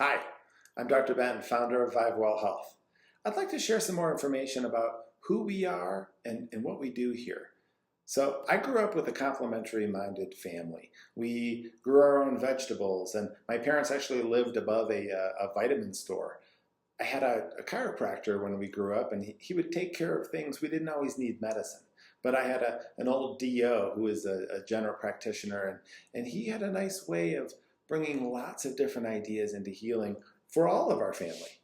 Hi, I'm Dr. Ben, founder of ViveWell Health. I'd like to share some more information about who we are and what we do here. So I grew up with a complementary-minded family. We grew our own vegetables, and my parents actually lived above a vitamin store. I had a chiropractor when we grew up, and he would take care of things. We didn't always need medicine. But I had an old DO who is a general practitioner, and he had a nice way of bringing lots of different ideas into healing for all of our family.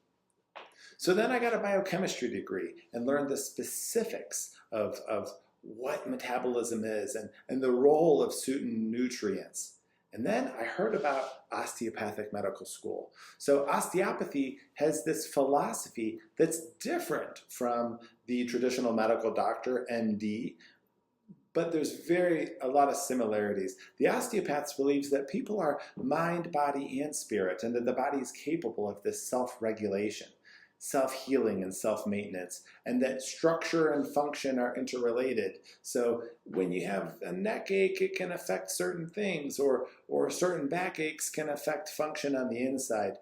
So then I got a biochemistry degree and learned the specifics of what metabolism is and the role of certain nutrients. And then I heard about osteopathic medical school. So osteopathy has this philosophy that's different from the traditional medical doctor, MD, but there's a lot of similarities. The osteopaths believes that people are mind, body, and spirit, and that the body is capable of this self-regulation, self-healing, and self-maintenance, and that structure and function are interrelated. So when you have a neck ache, it can affect certain things, or certain back aches can affect function on the inside.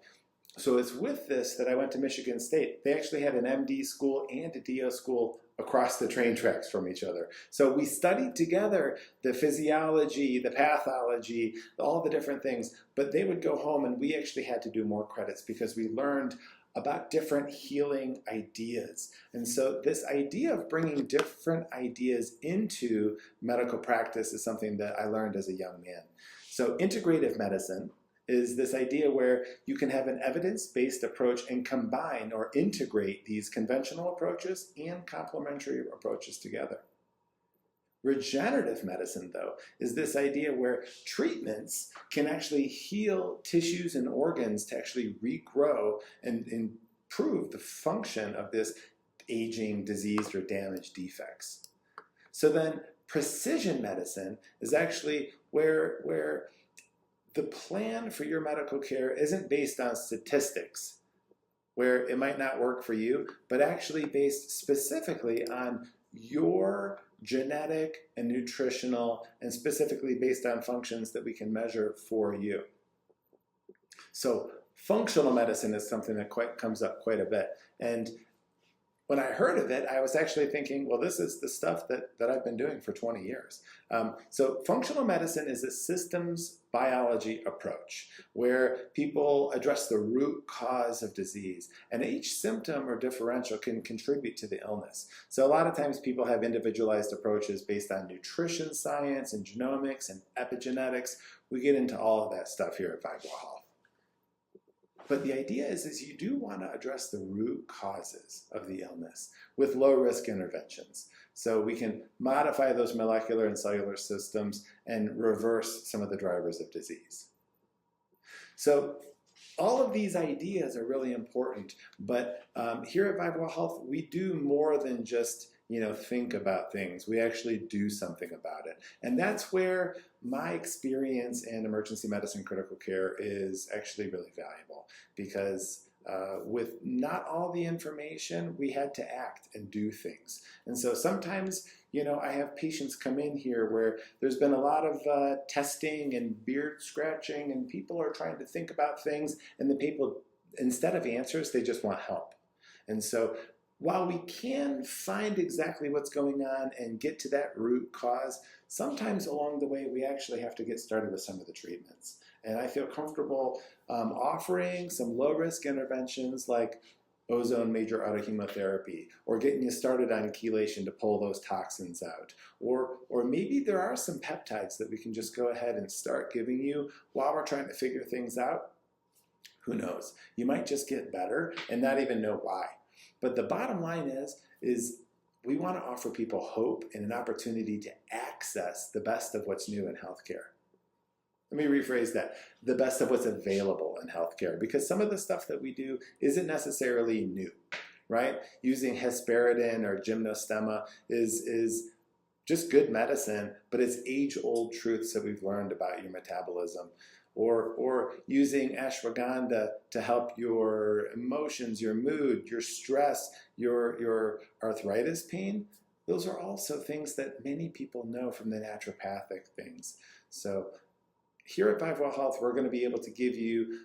So it's with this that I went to Michigan State. They actually had an MD school and a DO school across the train tracks from each other. So we studied together the physiology, the pathology, all the different things, but they would go home and we actually had to do more credits because we learned about different healing ideas. And so this idea of bringing different ideas into medical practice is something that I learned as a young man. So integrative medicine is this idea where you can have an evidence-based approach and combine or integrate these conventional approaches and complementary approaches together. Regenerative medicine, though, is this idea where treatments can actually heal tissues and organs to actually regrow and improve the function of this aging, diseased, or damaged defects. So then precision medicine is actually where the plan for your medical care isn't based on statistics, where it might not work for you, but actually based specifically on your genetic and nutritional, and specifically based on functions that we can measure for you. So functional medicine is something that comes up quite a bit. And when I heard of it, I was actually thinking, well, this is the stuff that I've been doing for 20 years. So functional medicine is a systems biology approach where people address the root cause of disease, and each symptom or differential can contribute to the illness. So a lot of times people have individualized approaches based on nutrition science and genomics and epigenetics. We get into all of that stuff here at ViveWell Health. But the idea is you do want to address the root causes of the illness with low-risk interventions. So we can modify those molecular and cellular systems and reverse some of the drivers of disease. So all of these ideas are really important, but here at ViveWell Health, we do more than just think about things. We actually do something about it. And that's where my experience in emergency medicine critical care is actually really valuable, because with not all the information, we had to act and do things. And so sometimes, I have patients come in here where there's been a lot of testing and beard scratching, and people are trying to think about things, and the people, instead of answers, they just want help. And so while we can find exactly what's going on and get to that root cause, sometimes along the way we actually have to get started with some of the treatments. And I feel comfortable offering some low-risk interventions like ozone major autohemotherapy, or getting you started on chelation to pull those toxins out. Or maybe there are some peptides that we can just go ahead and start giving you while we're trying to figure things out. Who knows? You might just get better and not even know why. But the bottom line is we want to offer people hope and an opportunity to access the best of what's new in healthcare. Let me rephrase that. The best of what's available in healthcare, because some of the stuff that we do isn't necessarily new, right? Using hesperidin or gymnostemma is just good medicine, but it's age-old truths that we've learned about your metabolism. Or using ashwagandha to help your emotions, your mood, your stress, your arthritis pain. Those are also things that many people know from the naturopathic things. So here at ViveWell Health, we're going to be able to give you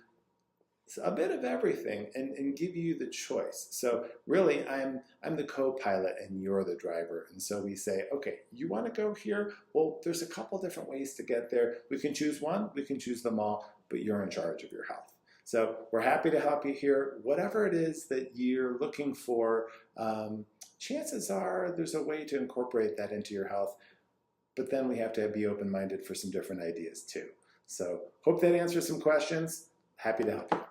a bit of everything and give you the choice. So really, I'm the co-pilot and you're the driver. And so we say, okay, you want to go here? Well, there's a couple different ways to get there. We can choose one, we can choose them all, but you're in charge of your health. So we're happy to help you here. Whatever it is that you're looking for, chances are there's a way to incorporate that into your health, but then we have to be open-minded for some different ideas too. So hope that answers some questions. Happy to help you.